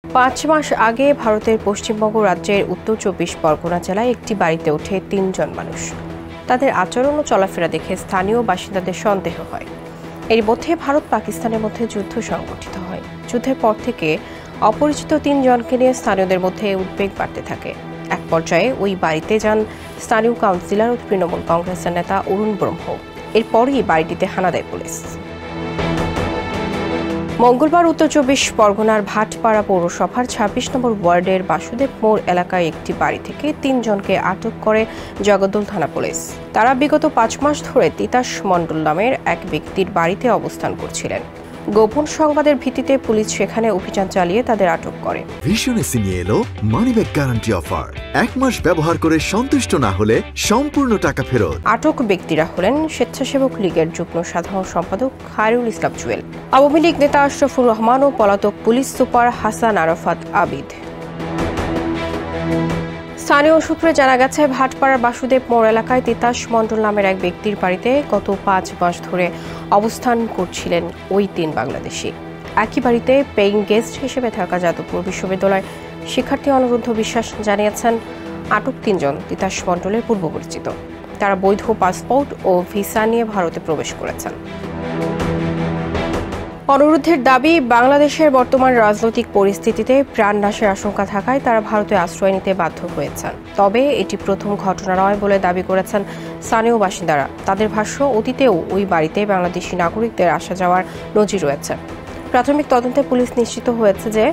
5 মাস আগে ভারতের পশ্চিমবঙ্গ রাজ্যের উত্তর 24 পরগনা জেলায় একটি বাড়িতে ওঠে 3 জন মানুষ। তাদের আচরণ ও চলাফেরা দেখে স্থানীয় বাসিন্দাদের সন্দেহ হয়। এর মধ্যে ভারত পাকিস্তানের মধ্যে যুদ্ধ সংঘটিত হয়। যুদ্ধের পর থেকে অপরিচিত 3 জনকে নিয়ে স্থানীয়দের মধ্যে উদ্বেগ বাড়তে থাকে। এক পর্যায়ে ওই বাড়িতে যান স্থানীয় কাউন্সিলর ও তৃণমূল কংগ্রেসের নেতা অরুণ ব্রহ্ম। এরপরই বাড়িটিতে হানা দেয় পুলিশ। মঙ্গলবার উত্তর 24 পরগনার ভাটপাড়া পৌরসভার 26 নম্বর ওয়ার্ডের বাসুদেব মোড় এলাকায় একটি বাড়ি থেকে 3 জনকে আটক করে জগদ্দল থানা পুলিশ। তারা বিগত 5 মাস ধরে তিতাস মণ্ডল নামের এক ব্যক্তির বাড়িতে অবস্থান করছিলেন। গোপন সংবাদের ভিত্তিতে পুলিশ সেখানে অভিযান চালিয়ে তাদের আটক করে। ভীষণ এসে নিয়ে এলো মানিব্যাগ গ্যারান্টি অফার। 1 মাস ব্যবহার করে সন্তুষ্ট না হলে সম্পূর্ণ টাকা ফেরত। আটক ব্যক্তিরা হলেন স্বেচ্ছাসেবক লীগের যুগ্ম সাধারণ সম্পাদক খায়রুল ইসলাম জুয়েল, আওয়ামী লীগ নেতা আশরাফুর রহমান ও পলাতক পুলিশ সুপার হাসান আরাফাত আবিদ। স্থানীয় সূত্রে জানা গেছে, ভাটপাড়ার বাসুদেব মোড় এলাকায় তিতাস মণ্ডল নামের এক ব্যক্তির বাড়িতে গত 5 মাস ধরে অবস্থান করছিলেন ওই 3 বাংলাদেশি। একই বাড়িতে পেইং গেস্ট হিসেবে থাকা যাদবপুর বিশ্ববিদ্যালয়ের শিক্ষার্থী অনিরুদ্ধ বিশ্বাস জানিয়েছেন, আটক 3 জন তিতাস মণ্ডলের পূর্ব পরিচিত। তারা বৈধ পাসপোর্ট ও ভিসা নিয়ে ভারতে প্রবেশ করেছেন। অনুরোধের দাবি, বাংলাদেশের বর্তমান রাজনৈতিক পরিস্থিতিতে প্রাণনাশের আশঙ্কা থাকায় তারা ভারতে আশ্রয় নিতে বাধ্য হয়েছেন। তবে এটি প্রথম ঘটনা নয় বলে দাবি করেছেন স্থানীয় বাসিন্দারা। তাদের ভাষ্য, অতীতেও ওই বাড়িতে বাংলাদেশি নাগরিকদের আসা যাওয়ার নজির রয়েছে। প্রাথমিক তদন্তে পুলিশ নিশ্চিত হয়েছে যে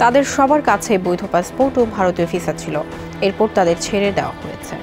তাদের সবার কাছে বৈধ পাসপোর্ট ও ভারতীয় ভিসা ছিল। এরপর তাদের ছেড়ে দেওয়া হয়েছে।